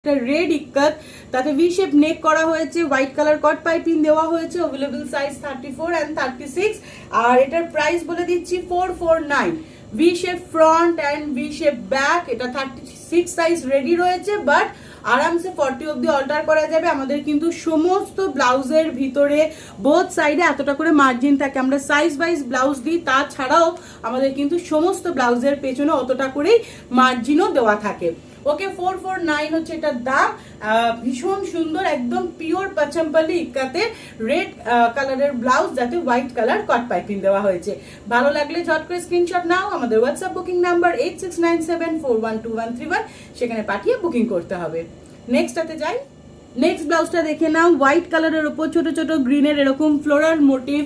Red ইক্কাত তাতে V shape নেক করা হয়েছে, হোয়াইট কালার কট পাইপিং দেওয়া হয়েছে, अवेलेबल সাইজ 34 এন্ড 36 আর এটার প্রাইস বলে দিচ্ছি 449। V shape front and V shape back, এটা 36 সাইজ রেডি রয়েছে, বাট আরামসে 40 অবধি অল্টার করা যাবে। আমাদের কিন্তু সমস্ত ব্লাউজের ভিতরে বোথ সাইডে এতটা করে মার্জিন থাকে, আমরা সাইজ ওয়াইজ ব্লাউজ দিই, তাছাড়াও আমাদের কিন্তু সমস্ত ব্লাউজের পেছনে অতটা করেই মার্জিনও দেওয়া থাকে। ওকে 449 হচ্ছে এটার দাম। ভীষণ সুন্দর একদম পিওর পাচম্পালি ইক্কাতে রেড কালারের ব্লাউজ, যাতে হোয়াইট কালার কট পাইপিং দেওয়া হয়েছে। ভালো লাগলে ঝট করে স্ক্রিনশট নাও, আমাদের হোয়াটসঅ্যাপ বুকিং নাম্বার 8697412131, সেখানে পাঠিয়ে বুকিং করতে হবে। নেক্সটটাতে যাই। নেক্সট ব্লাউজটা দেখে নাও, হোয়াইট কালারের উপর ছোট ছোট গ্রিনের এরকম floral motif,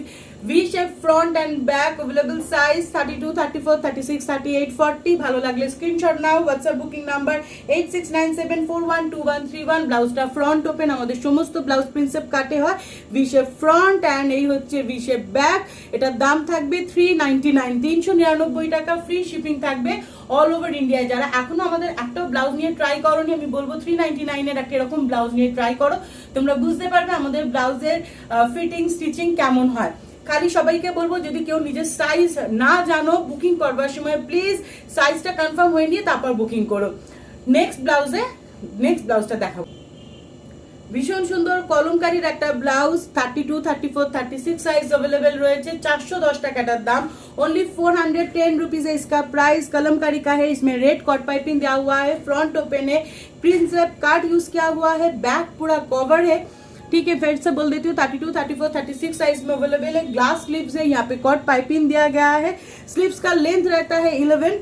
V shape front and back, available size 32 34 36 38 40। ভালো লাগলে স্ক্রিনশট নাও, হোয়াটসঅ্যাপ বুকিং নাম্বার 8697412131। ব্লাউজটা ফ্রন্ট ওপেন, আমাদের সমস্ত ব্লাউজ প্রিন্সেপ কাটে হয়, ভি শেপ ফ্রন্ট এন্ড এই হচ্ছে ভি শেপ ব্যাক। এটার দাম থাকবে 399, 399 টাকা, ফ্রি শিপিং থাকবে অল ওভার ইন্ডিয়ায়। যারা এখনো আমাদের একটা ব্লাউজ নিয়ে ট্রাই করোনি, আমি বলবো 399 এর একটা এরকম ব্লাউজ নিয়ে ট্রাই করো, তোমরা বুঝতে পারবে আমাদের ব্লাউজের ফিটিং স্টিচিং কেমন হয়। খালি সবাইকে বলবো, যদি কেউ নিজের সাইজ না জানো, বুকিং করবার সময় প্লিজ সাইজটা কনফার্ম হয়ে নিয়ে তারপর বুকিং করো। নেক্সট ব্লাউজটা দেখাবো। ভীষণ সুন্দর কলমকারীর একটা ব্লাউজ, 32 34 36 সাইজ अवेलेबल রয়েছে, 410 টাকাটার দাম, ओनली 410 रुपीज है इसका प्राइस। कलमकारी का है, इसमें रेड कॉट पाइपिंग दिया हुआ है, फ्रंट ओपन है, प्रिंसेप कार्ड यूज किया हुआ है, बैक पूरा कवर है। ठीक है, फिर से बोल देती हूँ, 32 34 36 साइज में अवेलेबल है। ग्लास स्लीव्स है, यहाँ पे कॉट पाइपिंग दिया गया है। स्लीव्स का लेंथ रहता है 11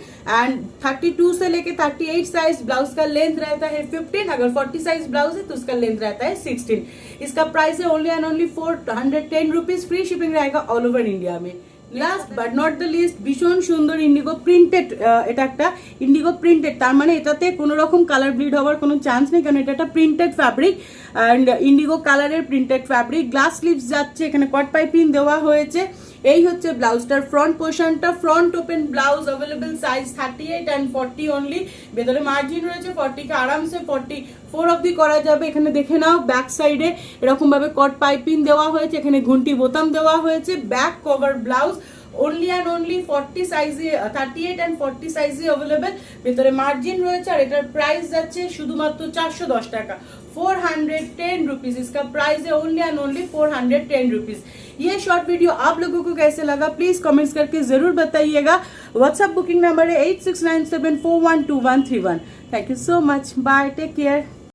एंड 32 से लेके 38 साइज ब्लाउज का लेंथ रहता है 15। अगर 40 साइज ब्लाउज है तो उसका लेंथ रहता है 16। इसका प्राइस है only and only 410 rupees, free shipping रहेगा ऑल ओवर इंडिया में। Last but not the least, ভীষণ সুন্দর ইন্ডিগো প্রিন্টেড, এটা একটা ইন্ডিগো প্রিন্টেড, তার মানে এটাতে কোনো রকম কালার ব্লিড হওয়ার কোনো চান্স নেই, কারণ এটা একটা প্রিন্টেড ফ্যাব্রিক অ্যান্ড ইন্ডিগো কালারের প্রিন্টেড ফ্যাব্রিক। গ্লাস স্লিভস যাচ্ছে, এখানে কট পাইপিং দেওয়া হয়েছে। এই হচ্ছে ব্লাউজটার ফ্রন্ট পোর্শনটা, front open blouse, available size 38 and 40 only. ভেতরে মার্জিন রয়েছে 40 কে আরামসে 44 অবধি করা যাবে। এখানে দেখে নাও, ব্যাক সাইডে এরকম ভাবে কট পাইপিং দেওয়া হয়েছে, এখানে ঘুন্টি বোতাম দেওয়া হয়েছে, back cover blouse only and only 40 সাইজে 38 and 40 সাইজে अवेलेबल। ভেতরে মার্জিন রয়েছে আর এটার প্রাইস যাচ্ছে শুধুমাত্র 410 টাকা, 410 रुपीज। इसका प्राइस है ओनली एंड ओनली 410 रुपीज। ये शॉर्ट वीडियो आप लोगों को कैसे लगा प्लीज कमेंट्स करके जरूर बताइएगा। व्हाट्सएप बुकिंग नंबर है 8697412131। Thank you so much, bye, take care.